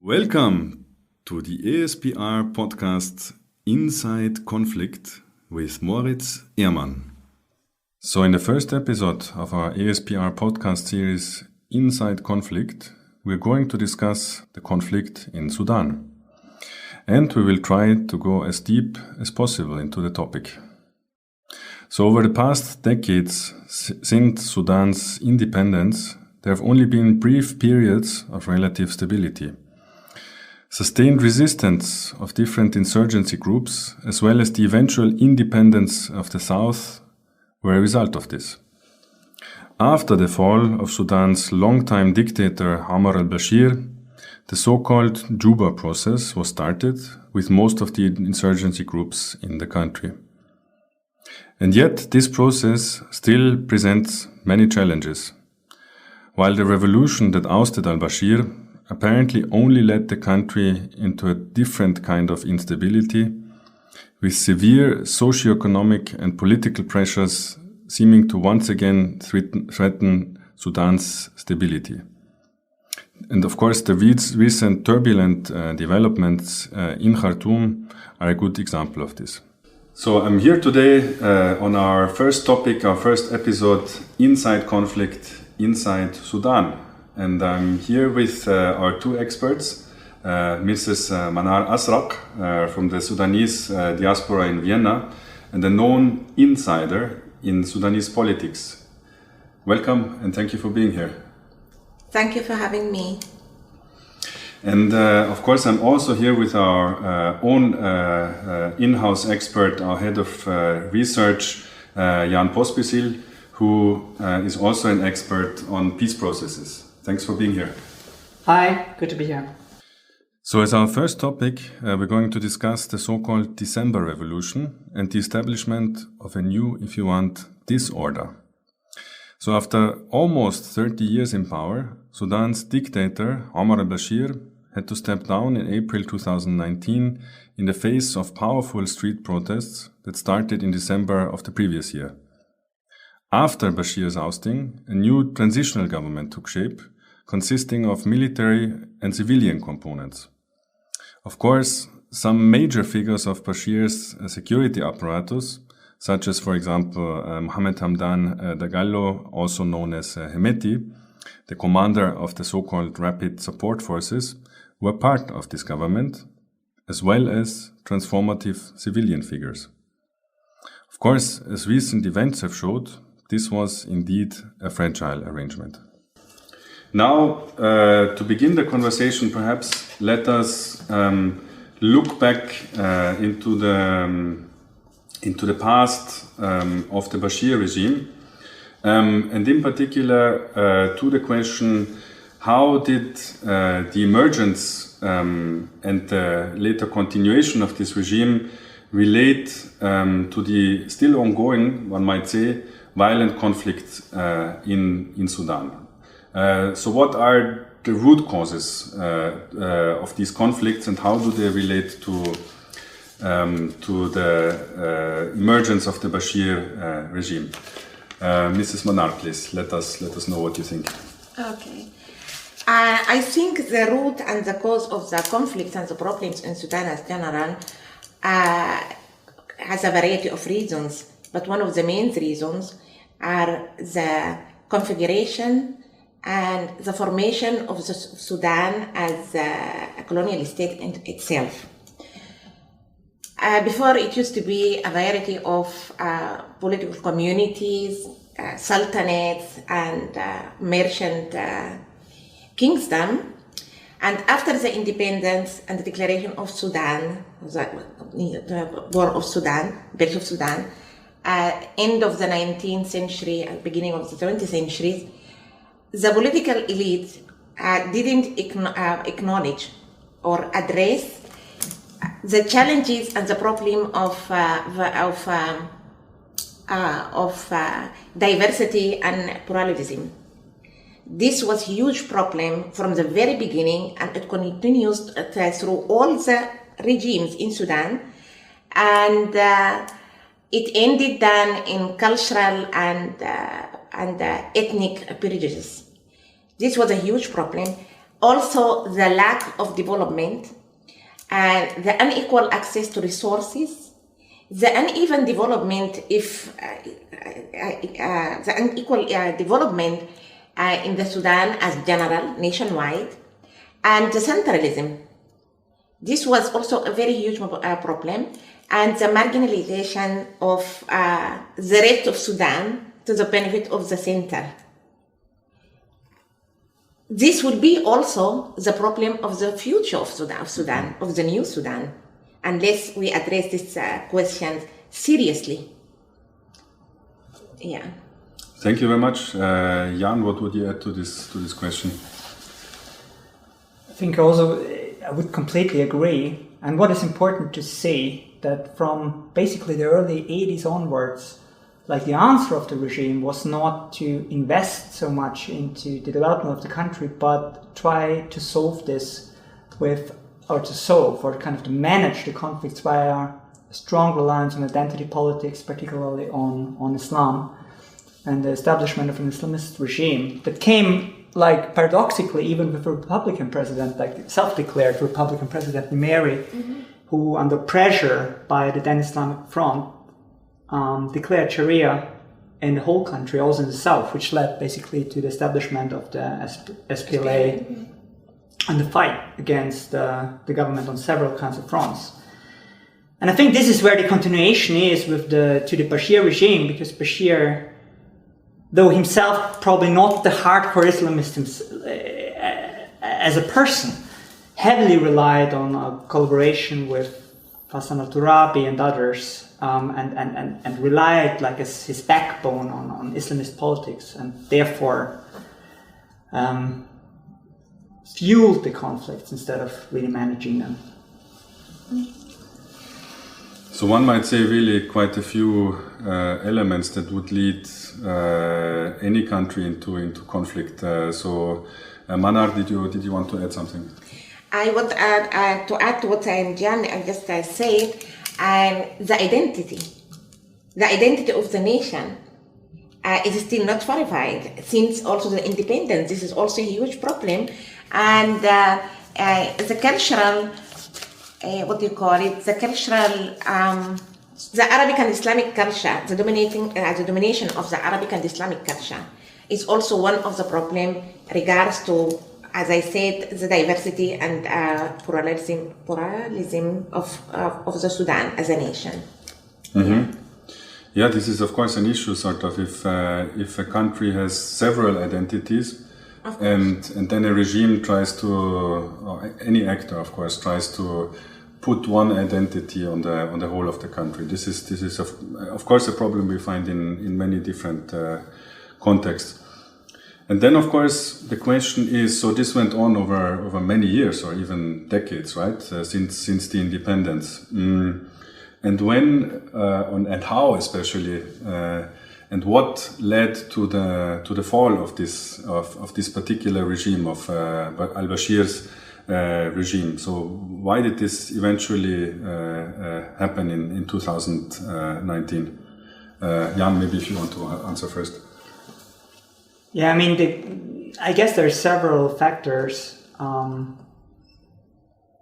Welcome to the ASPR podcast Inside Conflict with Moritz Ehrmann. So in the first episode of our ASPR podcast series Inside Conflict, we're going to discuss the conflict in Sudan. And we will try to go as deep as possible into the topic. So over the past decades, since Sudan's independence, there have only been brief periods of relative stability. Sustained resistance of different insurgency groups, as well as the eventual independence of the South, were a result of this. After the fall of Sudan's longtime dictator Omar al-Bashir, the so-called Juba process was started with most of the insurgency groups in the country. And yet, this process still presents many challenges. While the revolution that ousted al-Bashir apparently only led the country into a different kind of instability, with severe socio-economic and political pressures seeming to once again threaten Sudan's stability. And of course, the recent turbulent developments in Khartoum are a good example of this. So I'm here today on our first topic, our first episode, Inside Conflict, Inside Sudan. And I'm here with our two experts, Mrs. Manar Asraq from the Sudanese diaspora in Vienna, and a known insider in Sudanese politics. Welcome and thank you for being here. Thank you for having me. And of course, I'm also here with our own in-house expert, our head of research, Jan Pospisil, who is also an expert on peace processes. Thanks for being here. Hi, good to be here. So as our first topic, we're going to discuss the so-called December Revolution and the establishment of a new, if you want, disorder. So after almost 30 years in power, Sudan's dictator, Omar al-Bashir, had to step down in April 2019 in the face of powerful street protests that started in December of the previous year. After Bashir's ousting, a new transitional government took shape, consisting of military and civilian components. Of course, some major figures of Bashir's security apparatus, such as, for example, Mohammed Hamdan Dagallo, also known as Hemetti, the commander of the so-called Rapid Support Forces, were part of this government, as well as transformative civilian figures. Of course, as recent events have showed, this was indeed a fragile arrangement. Now, to begin the conversation, perhaps let us look back into the past of the Bashir regime, and in particular to the question, how did the emergence and the later continuation of this regime relate to the still ongoing, one might say, violent conflict in Sudan? So what are the root causes of these conflicts, and how do they relate to the emergence of the Bashir regime? Mrs. Manar, please let us know what you think. Okay. I think the root and the cause of the conflicts and the problems in Sudan as general has a variety of reasons, but one of the main reasons are the configuration and the formation of the Sudan as a colonial state in itself. Before, it used to be a variety of political communities, sultanates, and merchant kingdom. And after the independence and the declaration of Sudan, the war of Sudan, birth of Sudan, end of the 19th century and beginning of the 20th century, the political elite didn't acknowledge or address the challenges and the problem of diversity and pluralism. This was a huge problem from the very beginning, and it continues through all the regimes in Sudan, and it ended then in cultural and ethnic prejudice. This was a huge problem, Also, the lack of development and the unequal access to resources, the uneven development the unequal development in the Sudan as general, nationwide, and the centralism. This was also a very huge problem, and the marginalization of the rest of Sudan to the benefit of the center. This will be also the problem of the future of Sudan, of the new Sudan, unless we address this question seriously. Yeah. Thank you very much. Jan, what would you add to this question? I think also I would completely agree. And what is important to say that from basically the early 80s onwards, like the answer of the regime was not to invest so much into the development of the country, but try to solve this to manage the conflicts via a strong reliance on identity politics, particularly on Islam, and the establishment of an Islamist regime that came, like, paradoxically, even with a Republican president, like self-declared Republican President Hemetti, who, under pressure by the then Islamic Front, declared Sharia in the whole country, also in the south, which led basically to the establishment of the SPLA and the fight against the government on several kinds of fronts. And I think this is where the continuation is to the Bashir regime, because Bashir, though himself probably not the hardcore Islamist as a person, heavily relied on a collaboration with Hassan al-Turabi and others, and relied like as his backbone on Islamist politics, and therefore fueled the conflicts instead of really managing them. So one might say really quite a few elements that would lead any country into conflict. Manar, did you want to add something? I want to add to what Jan just said, the identity of the nation is still not verified since also the independence. This is also a huge problem, and the cultural, the Arabic and Islamic culture, the domination of the Arabic and Islamic culture is also one of the problem regards to, as I said, the diversity and pluralism of the Sudan as a nation. Mm-hmm. Yeah, this is of course an issue, sort of, if a country has several identities, and then a regime tries to, or any actor, of course, tries to put one identity on the whole of the country. This is of course a problem we find in many different contexts. And then, of course, the question is, so this went on over many years or even decades, right? Since the independence. And when, and how especially, and what led to the fall of this particular regime, of al-Bashir's regime. So why did this eventually happen in 2019? Jan, maybe if you want to answer first. Yeah, I mean, I guess there are several factors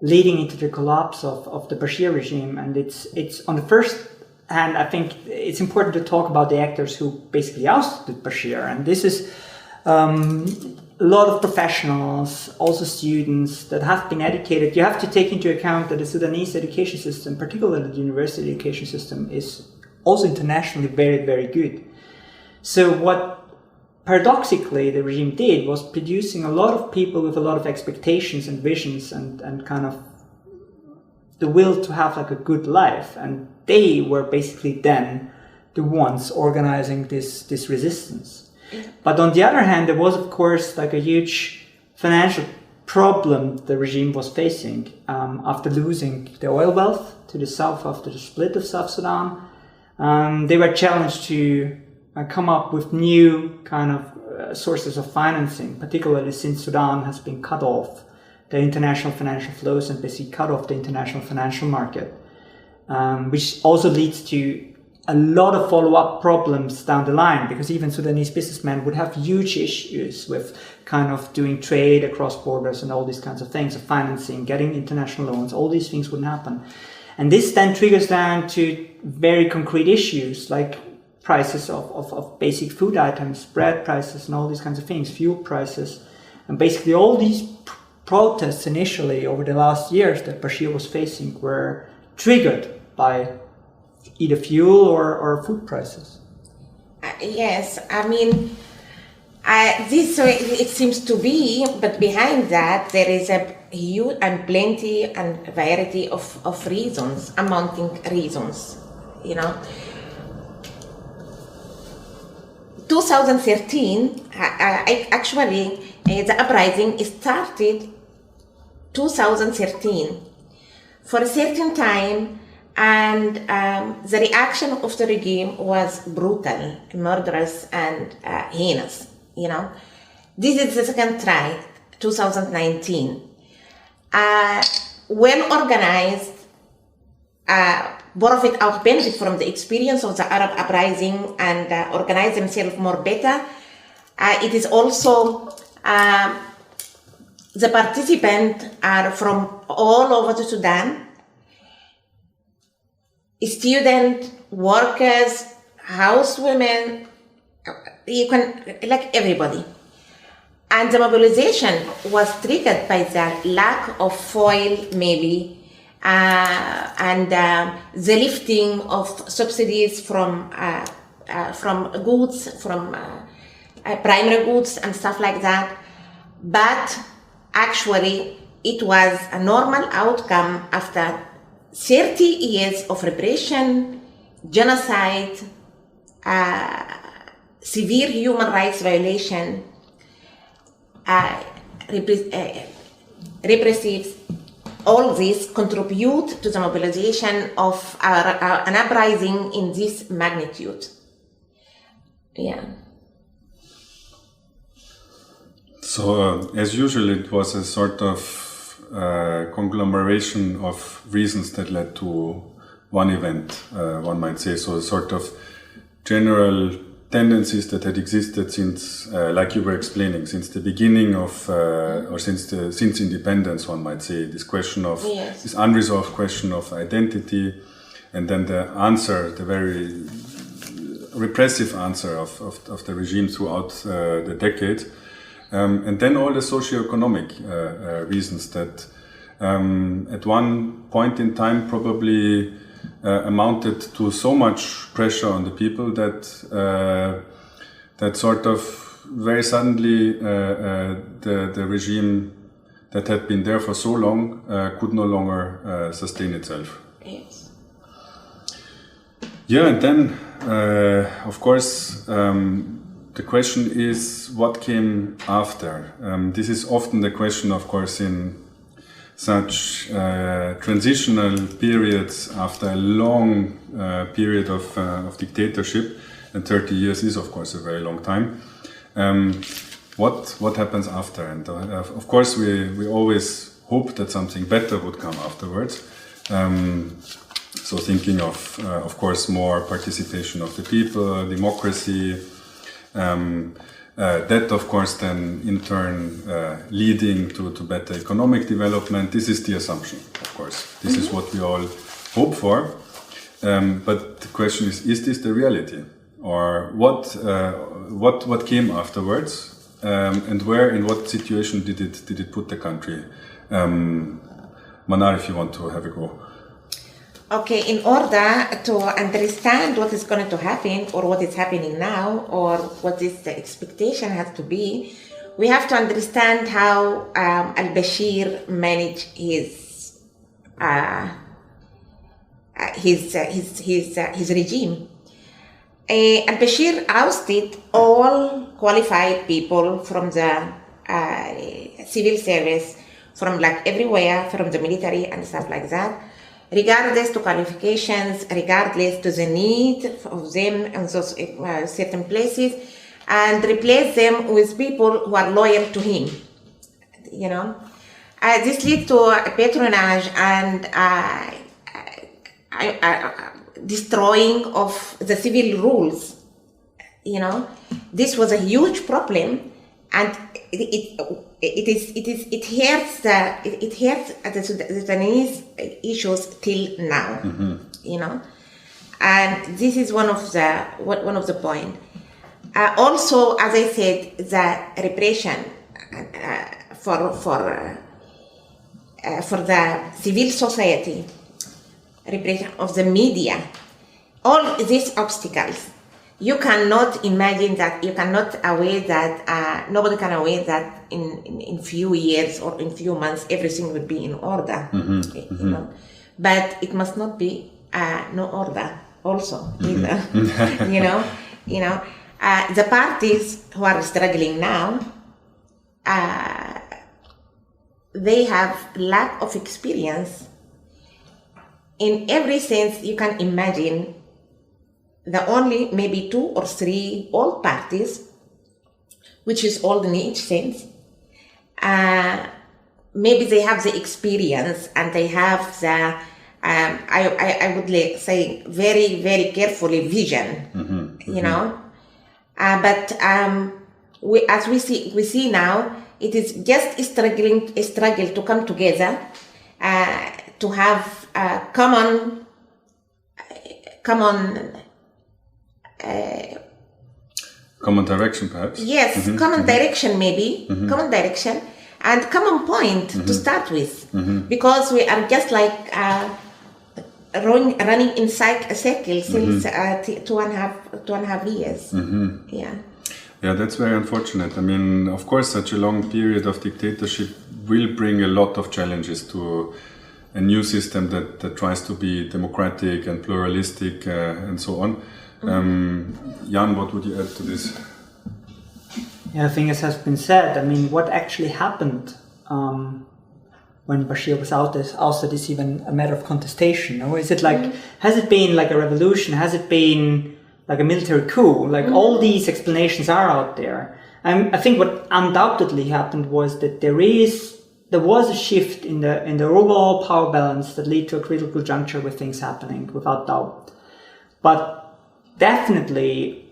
leading into the collapse of the Bashir regime, and it's on the first hand, I think it's important to talk about the actors who basically ousted Bashir, and this is a lot of professionals, also students that have been educated. You have to take into account that the Sudanese education system, particularly the university education system, is also internationally very, very good. So what paradoxically the regime did was producing a lot of people with a lot of expectations and visions and kind of the will to have like a good life, and they were basically then the ones organizing this resistance. But on the other hand, there was of course like a huge financial problem the regime was facing after losing the oil wealth to the south after the split of South Sudan. They were challenged to come up with new kind of sources of financing, particularly since Sudan has been cut off the international financial flows and basically cut off the international financial market, which also leads to a lot of follow-up problems down the line, because even Sudanese businessmen would have huge issues with kind of doing trade across borders and all these kinds of things, of financing, getting international loans. All these things wouldn't happen. And this then triggers down to very concrete issues like prices of basic food items, bread prices and all these kinds of things, fuel prices. And basically all these protests initially over the last years that Bashir was facing were triggered by either fuel or food prices. Yes, I mean, this it seems to be, but behind that there is a huge and plenty and variety of reasons, amounting reasons, 2013, actually, the uprising started 2013 for a certain time, and the reaction of the regime was brutal, murderous, and heinous. This is the second try, 2019. Well organized, benefit from the experience of the Arab uprising and organize themselves more better. It is also the participants are from all over the Sudan. Students, workers, housewomen, you can, like everybody. And the mobilization was triggered by the lack of foil, maybe, and the lifting of subsidies from goods, from primary goods and stuff like that. But actually, it was a normal outcome after 30 years of repression, genocide, severe human rights violation, repressive. All this contribute to the mobilization of an uprising in this magnitude. Yeah. So, as usual, it was a sort of conglomeration of reasons that led to one event, one might say. So, a sort of general tendencies that had existed since, like you were explaining, since the beginning of, or since independence, one might say, this question of, yes, this unresolved question of identity, and then the answer, the very repressive answer of the regime throughout the decade. And then all the socio-economic reasons that at one point in time probably amounted to so much pressure on the people that that sort of very suddenly the regime that had been there for so long could no longer sustain itself. Yes. Yeah, and then of course the question is what came after. This is often the question, of course, in such transitional periods after a long period of dictatorship, and 30 years is, of course, a very long time. What happens after? And of course, we always hope that something better would come afterwards. So thinking of course, more participation of the people, democracy. That, of course, then in turn leading to better economic development. This is the assumption, of course. This is what we all hope for. But the question is this the reality? Or what came afterwards? And where, in what situation did it put the country? Manar, if you want to have a go. Okay, in order to understand what is going to happen or what is happening now or what is the expectation has to be, we have to understand how al-Bashir managed his regime. Al-Bashir ousted all qualified people from the civil service, from like everywhere, from the military and stuff like that, regardless to qualifications, regardless to the need of them in those certain places, and replace them with people who are loyal to him. This leads to patronage and destroying of the civil rules. This was a huge problem, and it hurts the Sudanese issues till now. And this is one of the point. Also, as I said, the repression for the civil society, repression of the media, all these obstacles. You cannot imagine that. You cannot aware that. Nobody can aware that in few years or in few months everything will be in order. But it must not be no order also either. The parties who are struggling now, they have lack of experience in every sense you can imagine. The only maybe 2 or 3 old parties, which is old in each sense, maybe they have the experience and they have the, I would say, very, very carefully vision, But as we see now, it is just a struggle to come together, to have a common direction, perhaps. Yes, common direction, maybe common direction and common point to start with, because we are just like running in a circle since 2.5 years. Yeah, that's very unfortunate. I mean, of course, such a long period of dictatorship will bring a lot of challenges to a new system that tries to be democratic and pluralistic and so on. Jan, what would you add to this? Yeah, I think as has been said, I mean, what actually happened when Bashir was ousted is even a matter of contestation. Or is it like, has it been like a revolution? Has it been like a military coup? Like all these explanations are out there. I think what undoubtedly happened was that there was a shift in the overall power balance that led to a critical juncture with things happening, without doubt. But definitely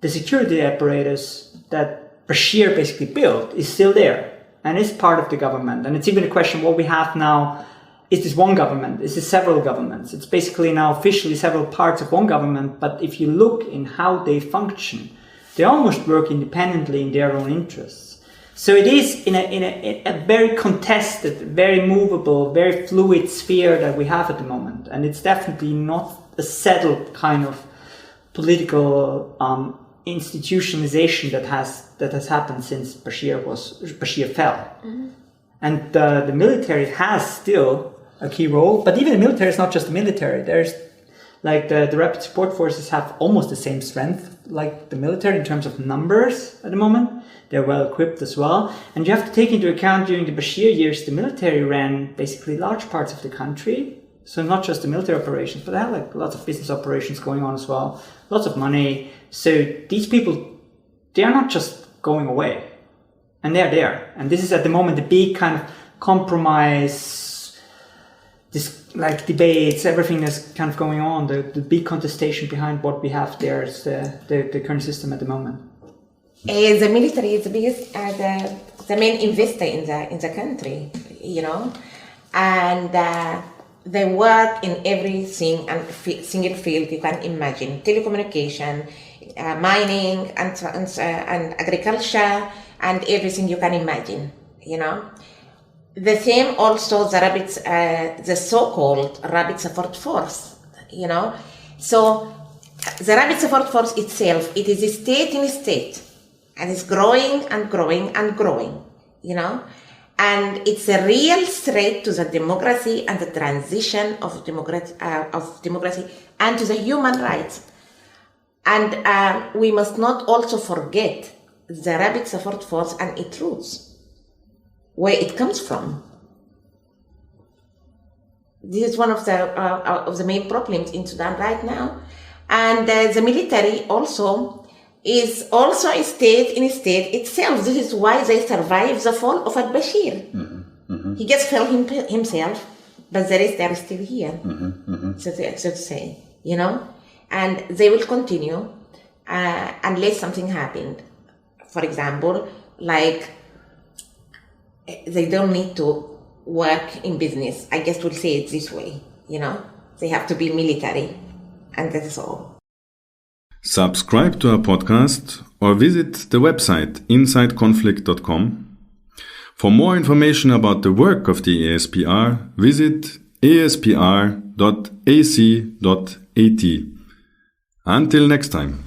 the security apparatus that Bashir basically built is still there and is part of the government. And it's even a question, what we have now, is this one government? Is this several governments? It's basically now officially several parts of one government, but if you look in how they function, they almost work independently in their own interests. So it is in a very contested, very movable, very fluid sphere that we have at the moment. And it's definitely not a settled kind of political institutionalization that has happened since Bashir fell. And the military has still a key role, but even the military is not just the military. There's like the rapid support forces have almost the same strength like the military in terms of numbers at the moment. They're well equipped as well. And you have to take into account during the Bashir years, the military ran basically large parts of the country. So not just the military operations, but they had like lots of business operations going on as well, lots of money. So these people, they are not just going away, and they're there. And this is at the moment the big kind of compromise, this like debates, everything that's kind of going on, the big contestation behind what we have there is the current system at the moment. The military is the biggest, the main investor in the country, and they work in every single field you can imagine: telecommunication, mining, and agriculture, and everything you can imagine. The same also the so-called rapid support force. So the rapid support force itself, it is a state in a state, and it's growing and growing and growing. And it's a real threat to the democracy and the transition of democracy and to the human rights. And we must not also forget the rapid support force and its roots, where it comes from. This is one of the main problems in Sudan right now. And the military also is also a state in a state itself. This is why they survive the fall of al-Bashir. He just fell himself, but the rest are still here, so to say. and they will continue unless something happened. For example, like they don't need to work in business. I guess we'll say it this way, they have to be military, and that's all. Subscribe to our podcast or visit the website insideconflict.com. For more information about the work of the ASPR, visit aspr.ac.at. Until next time.